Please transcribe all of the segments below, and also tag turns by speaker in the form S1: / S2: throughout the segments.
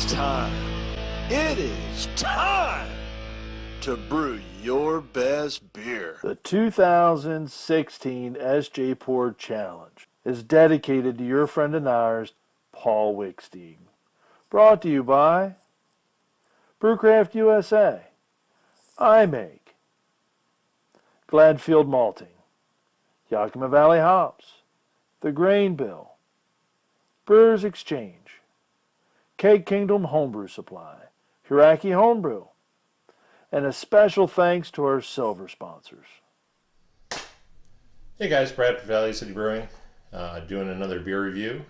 S1: It's time. It is time to brew your best beer.
S2: The 2016 SJPorr Challenge is dedicated to your friend and ours, Paul Wickstein. Brought to you by Brewcraft USA, iMake, Gladfield Malting, Yakima Valley Hops, The Grain Bill, Brewers Exchange, Keg Kingdom Homebrew Supply, Hiraki Homebrew, and a special thanks to our silver sponsors.
S3: Hey guys, Brad from Valley City Brewing, doing another beer review.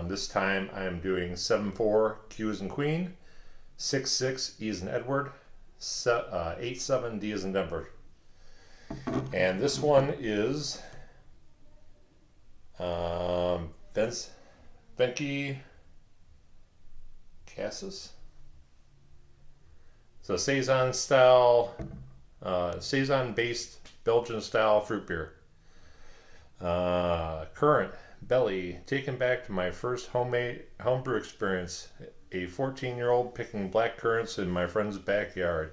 S3: This time I'm doing 74Q as in Queen, 66E as in Edward, 87D as in Denver. And this one is Venki Cassis. It's a Siason style, Siason based Belgian style fruit beer. Current belly, taken back to my first homebrew experience. A 14-year-old picking black currants in my friend's backyard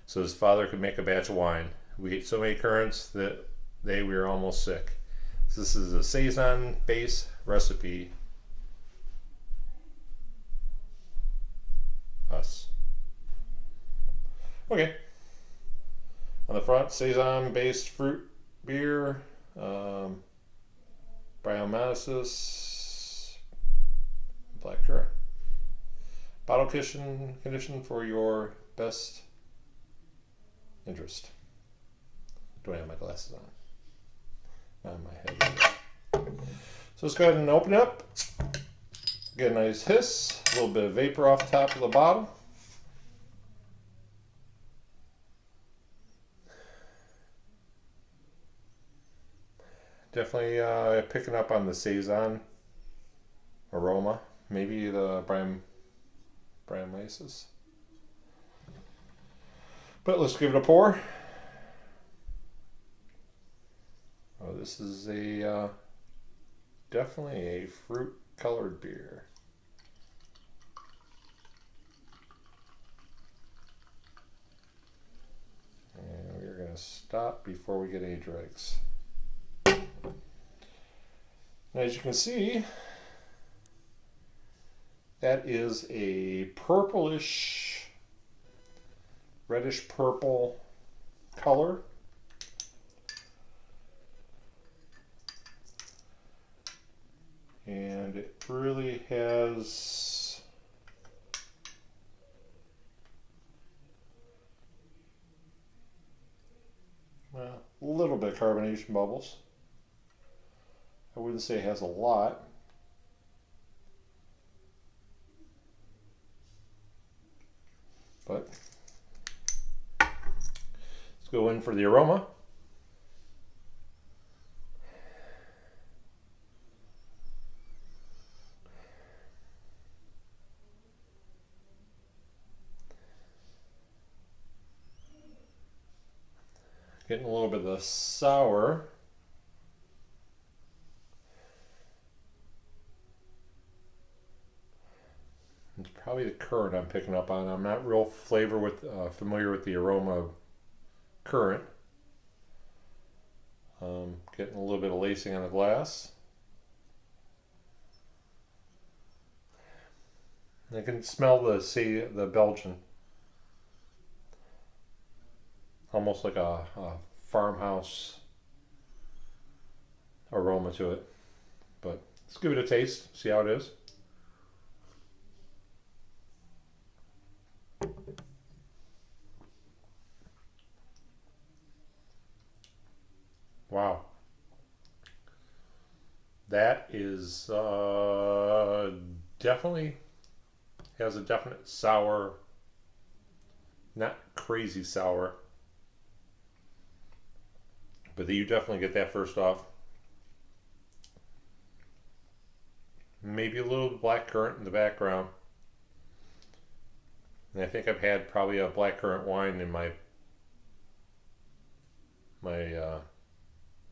S3: so his father could make a batch of wine. We ate so many currants that we were almost sick. So this is a Siason base recipe. Us. Okay. On the front, Siason based fruit beer, Bryomyces, black currant. Bottle condition for your best interest. Do I have my glasses on? On my head. So let's go ahead and open it up. Get a nice hiss, a little bit of vapor off the top of the bottle. Definitely picking up on the Siason aroma, maybe the Bryomyces. But let's give it a pour. Oh, this is a definitely a fruit colored beer. And we're going to stop before we get any dregs. As you can see, that is a purplish, reddish purple color. And it really has a little bit of carbonation bubbles. I wouldn't say it has a lot. But let's go in for the aroma. Getting a little bit of the sour. It's probably the currant I'm picking up on. I'm not real familiar with the aroma of currant. Getting a little bit of lacing on the glass. I can smell the Belgian. Almost like a farmhouse aroma to it. But let's give it a taste, see how it is. Wow. That is definitely has a definite sour, not crazy sour. But you definitely get that first off. Maybe a little black currant in the background. And I think I've had probably a blackcurrant wine in my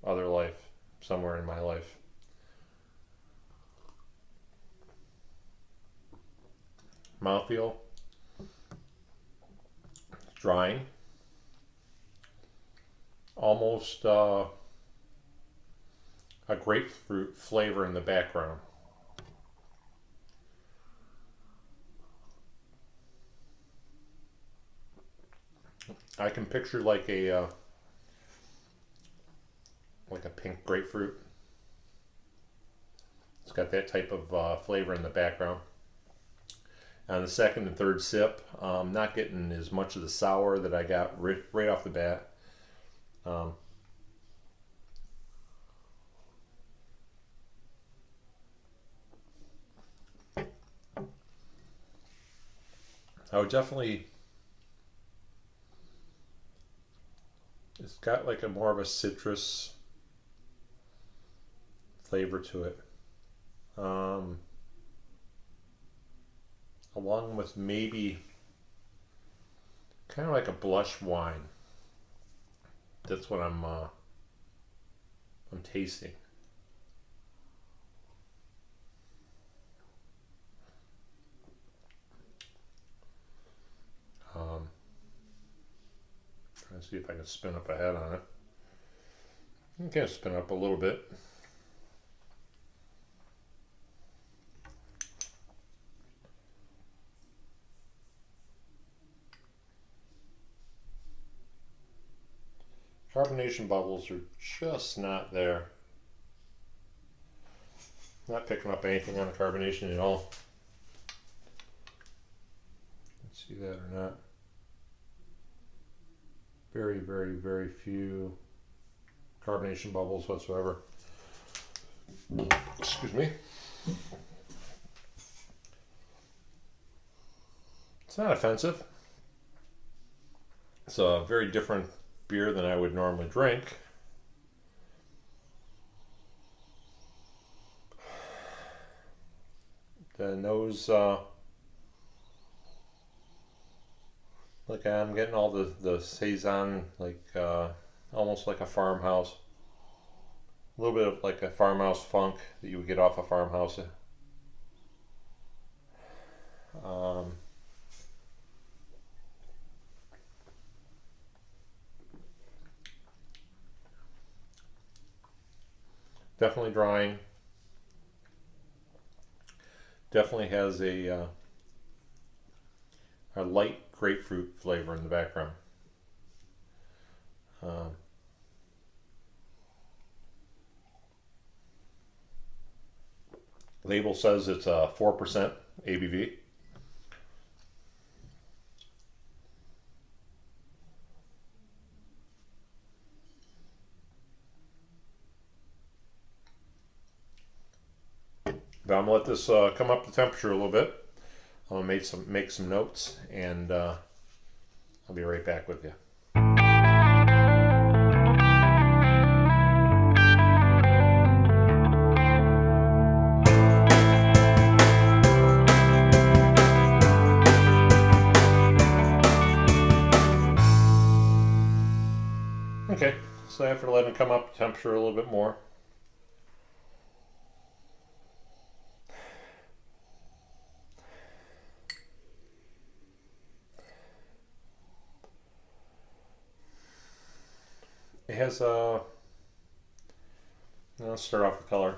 S3: other life, somewhere in my life. mouthfeel. It's drying. Almost a grapefruit flavor in the background. I can picture like a pink grapefruit. It's got that type of flavor in the background. On the second and third sip, I'm not getting as much of the sour that I got right off the bat. I would definitely, it's got like a more of a citrus flavor to it. Along with maybe kind of like a blush wine. That's what I'm tasting. Trying to see if I can spin up a head on it. You can spin up a little bit. Carbonation bubbles are just not there. Not picking up anything on the carbonation at all. Let's see that or not. Very, very, very few carbonation bubbles whatsoever. Excuse me. It's not offensive. It's a very different beer than I would normally drink. The nose, like I'm getting all the Siason, like almost like a farmhouse. A little bit of like a farmhouse funk that you would get off a farmhouse. Definitely drying. Definitely has a light grapefruit flavor in the background. Label says it's 4% ABV. But I'm gonna let this come up to temperature a little bit. I'm gonna make some notes, and I'll be right back with you. Okay, so after letting it come up to temperature a little bit more, it has a, let's start off with color,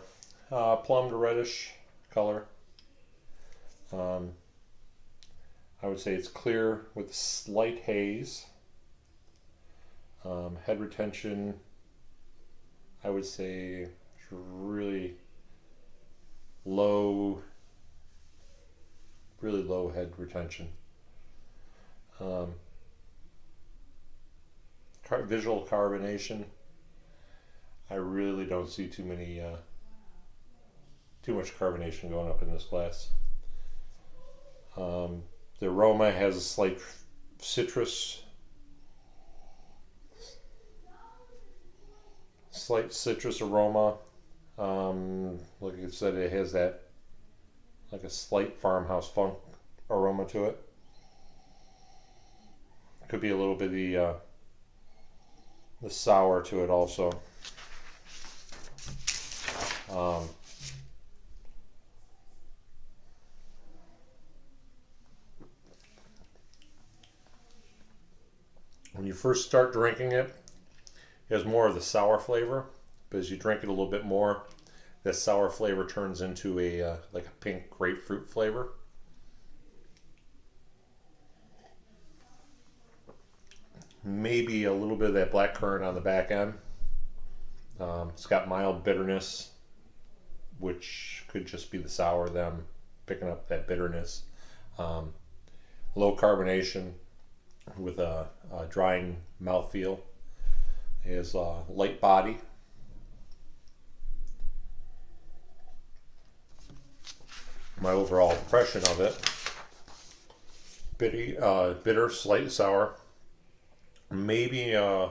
S3: plum to reddish color. I would say it's clear with slight haze. Head retention, I would say really low head retention. Visual carbonation, I really don't see too much carbonation going up in this glass. The aroma has a slight citrus aroma. Like I said, it has that like a slight farmhouse funk aroma to it. Could be a little bit of the sour to it also. you first start drinking it, it has more of the sour flavor, but as you drink it a little bit more, that sour flavor turns into a like a pink grapefruit flavor. Maybe a little bit of that black currant on the back end. It's got mild bitterness, which could just be the sour, them picking up that bitterness. Low carbonation with a drying mouthfeel. It has a light body. My overall impression of it: bitter, slightly sour. Maybe in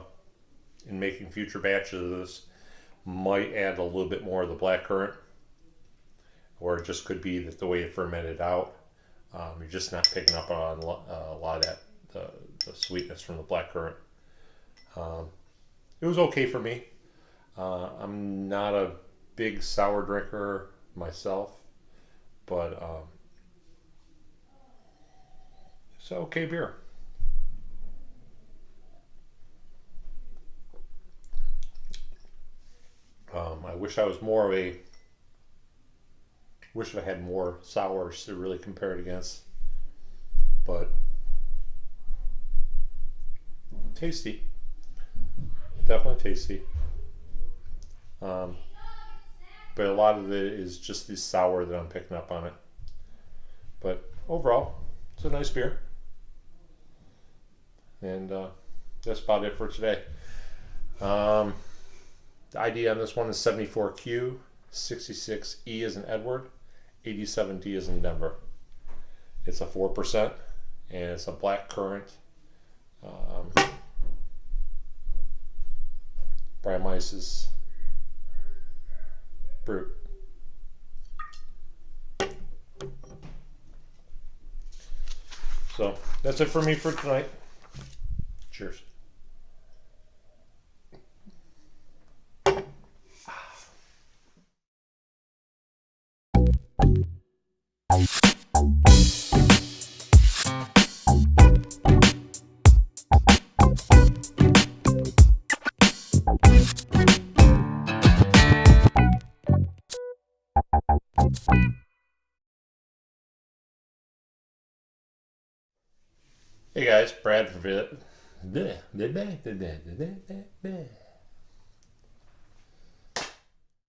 S3: making future batches of this, might add a little bit more of the black currant, or it just could be that the way it fermented out, you're just not picking up on a lot of that the sweetness from the black currant. It was okay for me. I'm not a big sour drinker myself, but it's an okay beer. I wish I was more of a. Wish I had more sours to really compare it against, but tasty, definitely tasty. But a lot of it is just the sour that I'm picking up on it. But overall, it's a nice beer, and that's about it for today. The ID on this one is 74Q-66E as in Edward, 87D as in Denver. It's a 4%, and it's a black currant. Bramweiss Brut. So that's it for me for tonight. Cheers. Hey guys, Brad for